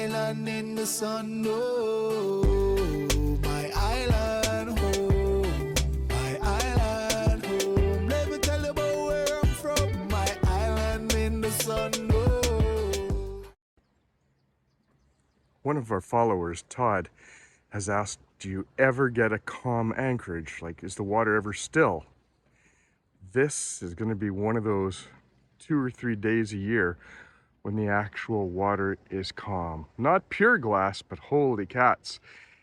island in the sun, oh, my island home, my island home. Let me tell you about where I'm from, my island in the sun, oh. One of our followers, Todd, has asked, do you ever get a calm anchorage? Like, is the water ever still? This is going to be one of those 2 or 3 days a year when the actual water is calm. Not pure glass, but holy cats.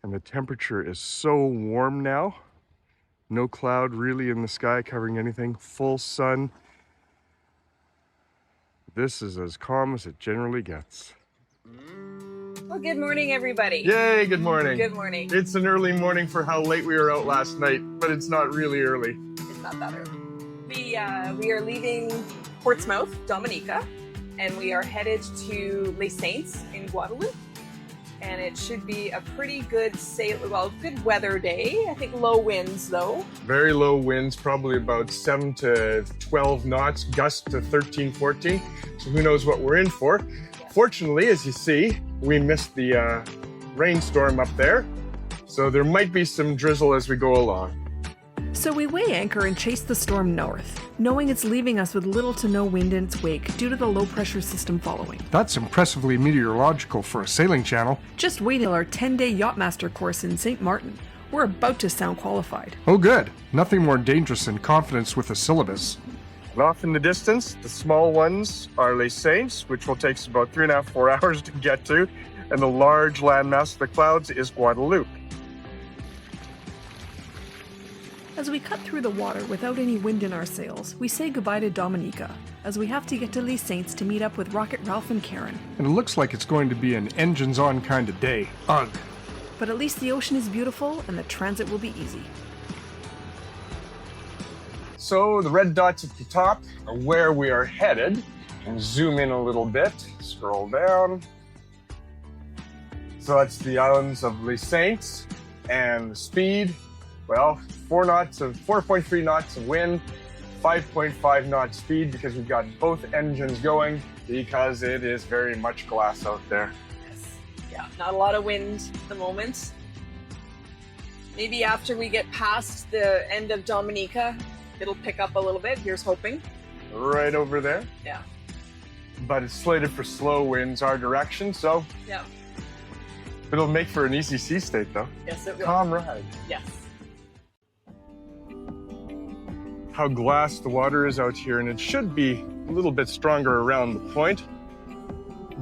And the temperature is so warm now. No cloud really in the sky covering anything. Full sun. This is as calm as it generally gets. Well, good morning, everybody. Yay, good morning. Good morning. It's an early morning for how late we were out last night, but it's not really early. It's not that early. We are leaving Portsmouth, Dominica, and we are headed to Les Saints in Guadeloupe. And it should be a pretty good good weather day. I think low winds though. Very low winds, probably about 7 to 12 knots, gusts to 13, 14. So who knows what we're in for. Yeah. Fortunately, as you see, we missed the rainstorm up there. So there might be some drizzle as we go along. So we weigh anchor and chase the storm north, knowing it's leaving us with little to no wind in its wake due to the low pressure system following. That's impressively meteorological for a sailing channel. Just wait till our 10-day Yachtmaster course in St. Martin. We're about to sound qualified. Oh good, nothing more dangerous than confidence with a syllabus. And off in the distance, the small ones are Les Saints, which will take us about 3.5 to 4 hours to get to. And the large landmass of the clouds is Guadeloupe. As we cut through the water without any wind in our sails, we say goodbye to Dominica, as we have to get to Les Saints to meet up with Rocket Ralph and Karen. And it looks like it's going to be an engines-on kind of day. Ugh. But at least the ocean is beautiful and the transit will be easy. So the red dots at the top are where we are headed. And zoom in a little bit, scroll down. So that's the islands of Les Saints, and the speed, well, 4.3 knots of wind, 5.5 knot speed because we've got both engines going because it is very much glass out there. Yes. Yeah, not a lot of wind at the moment. Maybe after we get past the end of Dominica, it'll pick up a little bit. Here's hoping. Right over there. Yeah. But it's slated for slow winds our direction, so Yeah. it'll make for an easy sea state though. Yes, it will. Calm ride. Yes. How glass the water is out here, and it should be a little bit stronger around the point.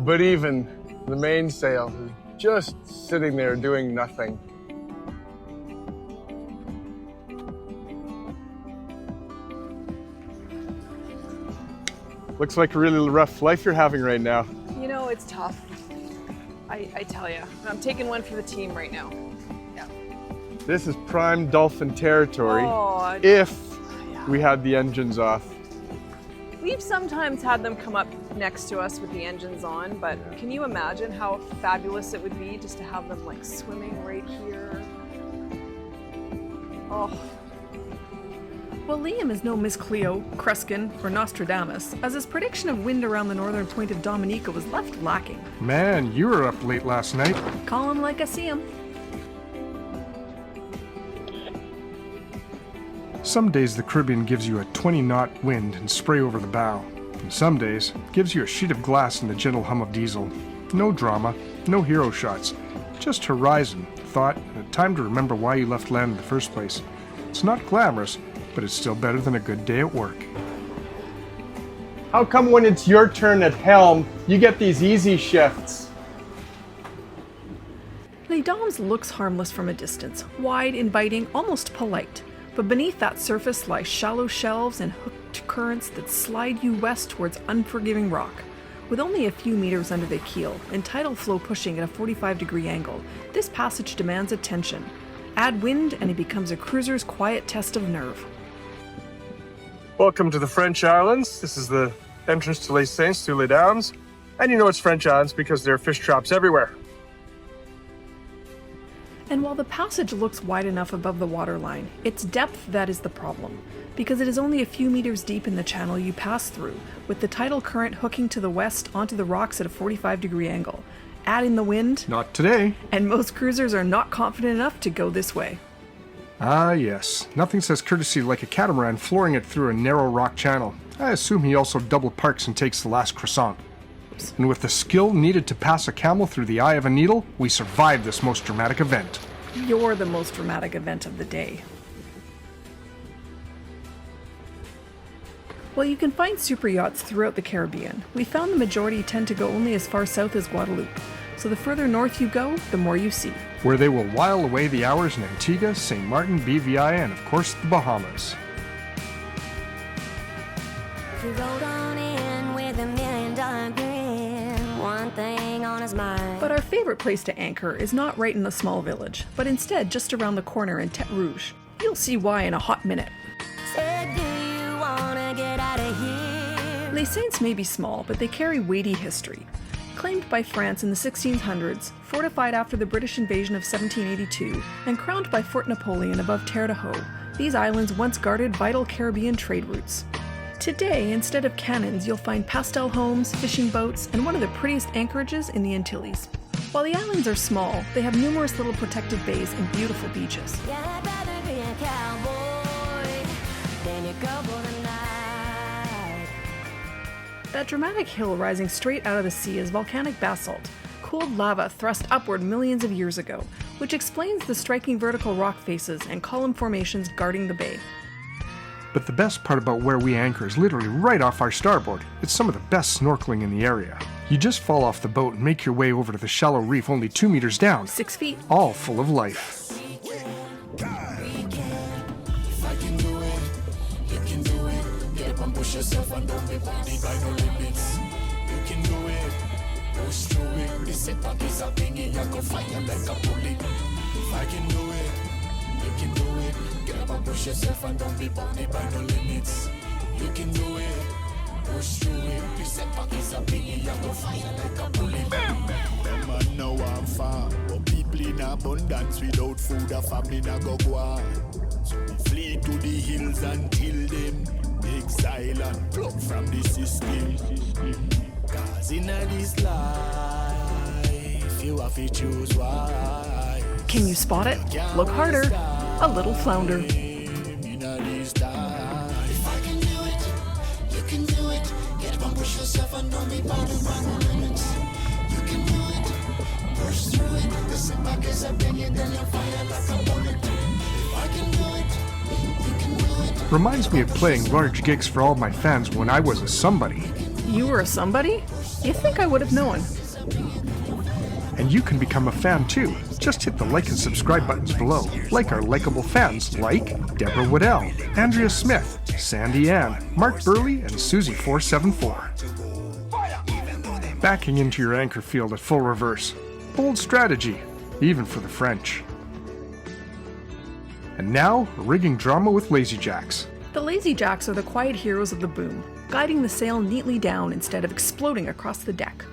But even the mainsail is just sitting there doing nothing. Looks like a really rough life you're having right now. You know, it's tough. I tell you. I'm taking one for the team right now. Yeah. This is prime dolphin territory Oh, if we had the engines off. we've sometimes had them come up next to us with the engines on, but can you imagine how fabulous it would be just to have them like swimming right here? Oh. Well, Liam is no Miss Cleo, Kreskin, or Nostradamus, as his prediction of wind around the northern point of Dominica was left lacking. Man, you were up late last night. Call him like I see him. Some days the Caribbean gives you a 20-knot wind and spray over the bow. And some days gives you a sheet of glass and the gentle hum of diesel. No drama, no hero shots, just horizon, thought, and a time to remember why you left land in the first place. It's not glamorous, but it's still better than a good day at work. How come when it's your turn at helm, you get these easy shifts? Les Dames looks harmless from a distance, wide, inviting, almost polite. But beneath that surface lie shallow shelves and hooked currents that slide you west towards unforgiving rock. With only a few meters under the keel and tidal flow pushing at a 45-degree angle, this passage demands attention. Add wind and it becomes a cruiser's quiet test of nerve. Welcome to the French Islands. This is the entrance to Les Saints through Les Dames. And you know it's French Islands because there are fish traps everywhere. And while the passage looks wide enough above the waterline, it's depth that is the problem, because it is only a few meters deep in the channel you pass through, with the tidal current hooking to the west onto the rocks at a 45-degree angle. add in the wind, Not today. and most cruisers are not confident enough to go this way. Ah, yes. Nothing says courtesy like a catamaran flooring it through a narrow rock channel. I assume he also double parks and takes the last croissant. And with the skill needed to pass a camel through the eye of a needle, we survived this most dramatic event. You're the most dramatic event of the day. While you can find super yachts throughout the Caribbean, we found the majority tend to go only as far south as Guadeloupe. So the further north you go, the more you see. Where they will while away the hours in Antigua, St. Martin, BVI, and of course the Bahamas. He rode on in with $1 million grin, one thing on his mind. But our favorite place to anchor is not right in the small village, but instead just around the corner in Tete Rouge. You'll see why in a hot minute. Said, do you wanna get out of here? Les Saints may be small, but they carry weighty history. Claimed by France in the 1600s, fortified after the British invasion of 1782, and crowned by Fort Napoleon above Terre de Haut, these islands once guarded vital Caribbean trade routes. Today, instead of cannons, you'll find pastel homes, fishing boats, and one of the prettiest anchorages in the Antilles. While the islands are small, they have numerous little protected bays and beautiful beaches. Yeah, I'd rather be a cowboy than your girl for the night. That dramatic hill rising straight out of the sea is volcanic basalt, cooled lava thrust upward millions of years ago, which explains the striking vertical rock faces and column formations guarding the bay. But the best part about where we anchor is literally right off our starboard. It's some of the best snorkeling in the area. You just fall off the boat and make your way over to the shallow reef only 2 meters down, 6 feet. all full of life. If I can do it, you can do it. Get up and push yourself and don't be bounded by no limits. You can do it, push through it. This setup is a thingy, I go fire like a bullet. If I can do it, you can do it. Get up and push yourself and don't be bounded by no limits. You can do it, push through it. This setup is a thingy, I go fire like a bullet. Them man know I'm far, but people in abundance without food or famine a go on. So we flee to the hills until them exile and pluck from the system. Cause in this life, you have to choose why. Can you spot it? Look harder. A little flounder. If I can do it, you can do it. Get up and push yourself and don't be bounded by no limits. You can do it, push through it. The setback is a bring it, then you'll fire like a bullet. If I can do it, you can do it. Reminds me of playing large gigs for all my fans when I was a somebody. You were a somebody? You think I would have known. And you can become a fan too. Just hit the like and subscribe buttons below. Like our likable fans like Deborah Waddell, Andrea Smith, Sandy Ann, Mark Burley, and Susie474. Backing into your anchor field at full reverse. Bold strategy, even for the French. And now, rigging drama with Lazy Jacks. The Lazy Jacks are the quiet heroes of the boom, guiding the sail neatly down instead of exploding across the deck.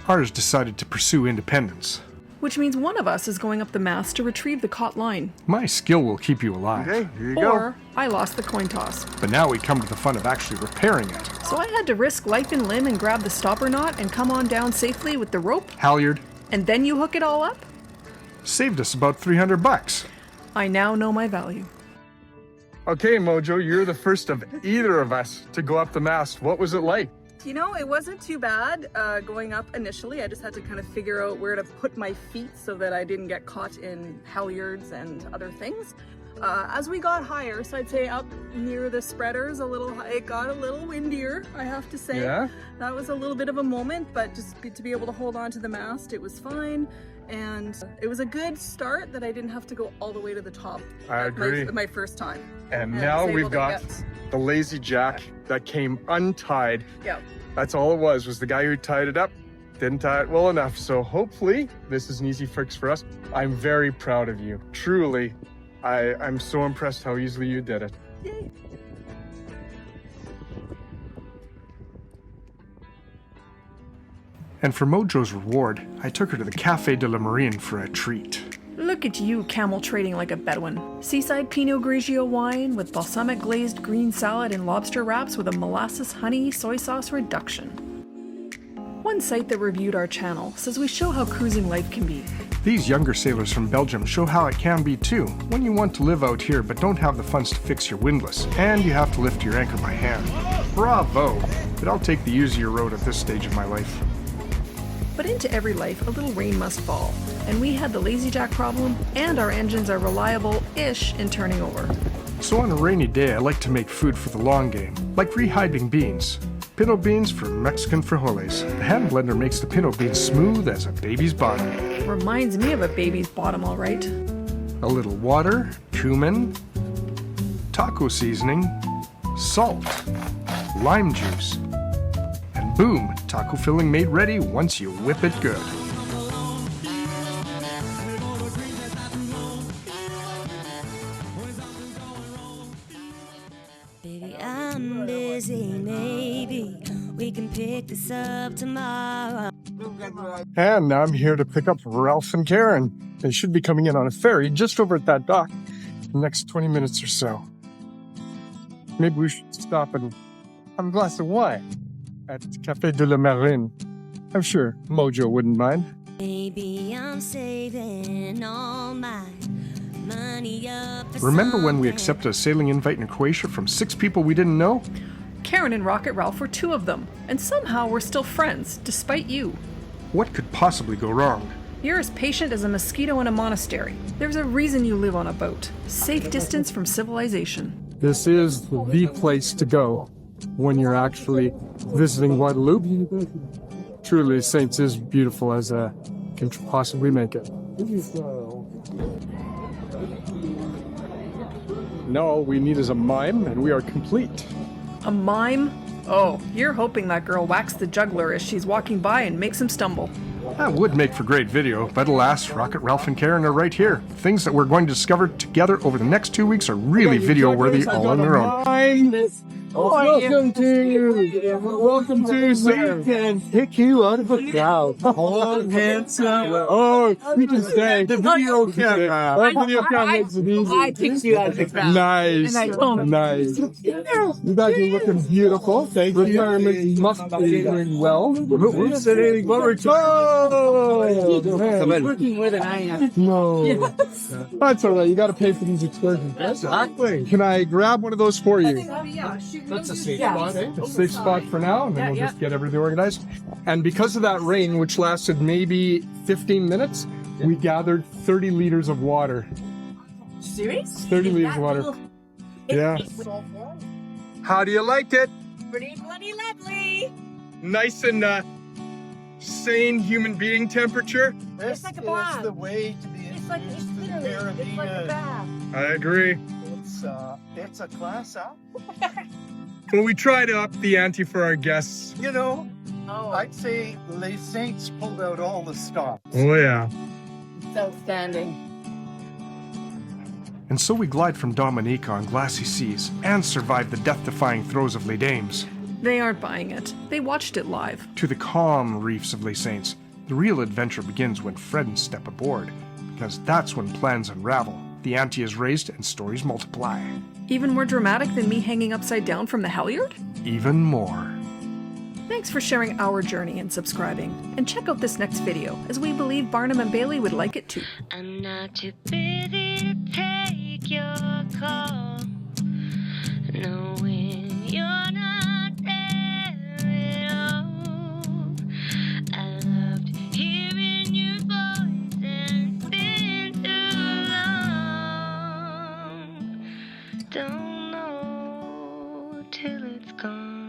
Ours decided to pursue independence. Which means one of us is going up the mast to retrieve the caught line. My skill will keep you alive. Okay, here you Or I lost the coin toss. But now we come to the fun of actually repairing it. So I had to risk life and limb and grab the stopper knot and come on down safely with the rope, Halyard and then you hook it all up? saved us about $300. I now know my value. go. Okay, Mojo, you're the first of either of us to go up the mast. What was it like? You know, it wasn't too bad going up initially. I just had to kind of figure out where to put my feet so that I didn't get caught in halyards and other things. As we got higher, so I'd say up near the spreaders, it got a little windier, I have to say. Yeah? That was a little bit of a moment, but to be able to hold on to the mast, it was fine. And it was a good start that I didn't have to go all the way to the top. I agree. My first time. And I now was able we've to got get- the Lazy Jack that came untied. Yeah. That's all it was the guy who tied it up. Didn't tie it well enough. So hopefully this is an easy fix for us. I'm very proud of you. Truly, I'm so impressed how easily you did it. Yay. And for Mojo's reward, I took her to the Café de la Marine for a treat. Look at you camel trading like a Bedouin. Seaside Pinot Grigio wine with balsamic glazed green salad and lobster wraps with a molasses honey soy sauce reduction. One site that reviewed our channel says we show how cruising life can be. These younger sailors from Belgium show how it can be too, when you want to live out here but don't have the funds to fix your windlass, and you have to lift your anchor by hand. Bravo! But I'll take the easier road at this stage of my life. But into every life, a little rain must fall, and we had the lazy jack problem, and our engines are reliable-ish in turning over. So on a rainy day, I like to make food for the long game, like rehydrating beans. Pinto beans for Mexican frijoles. The hand blender makes the pinto beans smooth as a baby's bottom. Reminds me of a baby's bottom, all right. A little water, cumin, taco seasoning, salt, lime juice, and boom, taco filling made ready once you whip it good. Baby, I'm busy, maybe we can pick this up tomorrow. And now I'm here to pick up Ralph and Karen. They should be coming in on a ferry just over at that dock in the next 20 minutes or so. Maybe we should stop and have a glass of wine at Café de la Marine. I'm sure Mojo wouldn't mind. Maybe I'm saving all my money up for Remember when we something. accepted a sailing invite in Croatia from 6 people we didn't know? Karen and Rocket Ralph were 2 of them, and somehow we're still friends, despite you. What could possibly go wrong? You're as patient as a mosquito in a monastery. There's a reason you live on a boat. Safe distance from civilization. This is the place to go when you're actually visiting Guadeloupe. Truly, Saints is beautiful as can possibly make it. Now all we need is a mime, and we are complete. A mime? Oh, you're hoping that girl whacks the juggler as she's walking by and makes him stumble. That would make for great video, but alas, Rocket Ralph and Karen are right here. Things that we're going to discover together over the next 2 weeks are really video-worthy all on their own. Welcome to welcome to sir. We can pick you out of a crowd. Oh, handsome. Oh, we can say the video camera. The video camera makes it easy. I picked you out of the crowd. Nice. And I told him. Nice. You guys are looking beautiful. Thank you. Retirement must be doing well. We're sitting over. Oh, Working with an eye. no. That's all right. You got to pay for these excursions. Exactly. Can I grab one of those for you? That's a safe spot. A safe spot for now, and then we'll just get everything organized. And because of that rain, which lasted maybe 15 minutes, we gathered 30 liters of water. Serious? 30 liters of water. Yeah. How do you like it? Pretty bloody lovely. Nice and sane human being temperature? It's like a bath. It's the way to be It's like it's introduced to the literally it's like a Caribbean. bath. I agree. It's a class up. Well, we try to up the ante for our guests. You know, Oh, I'd say Les Saints pulled out all the stops. Oh, yeah. it's outstanding. And so we glide from Dominica on glassy seas and survive the death-defying throes of Les Dames They aren't buying it. They watched it live. to the calm reefs of Les Saints. The real adventure begins when friends step aboard, because that's when plans unravel, the ante is raised, and stories multiply. Even more dramatic than me hanging upside down from the halyard? Even more. Thanks for sharing our journey and subscribing. And check out this next video, as we believe Barnum and Bailey would like it too. I'm not too busy to take your call, knowing you're not there at all. I loved hearing your voice, and it's been too long. Don't know till it's gone.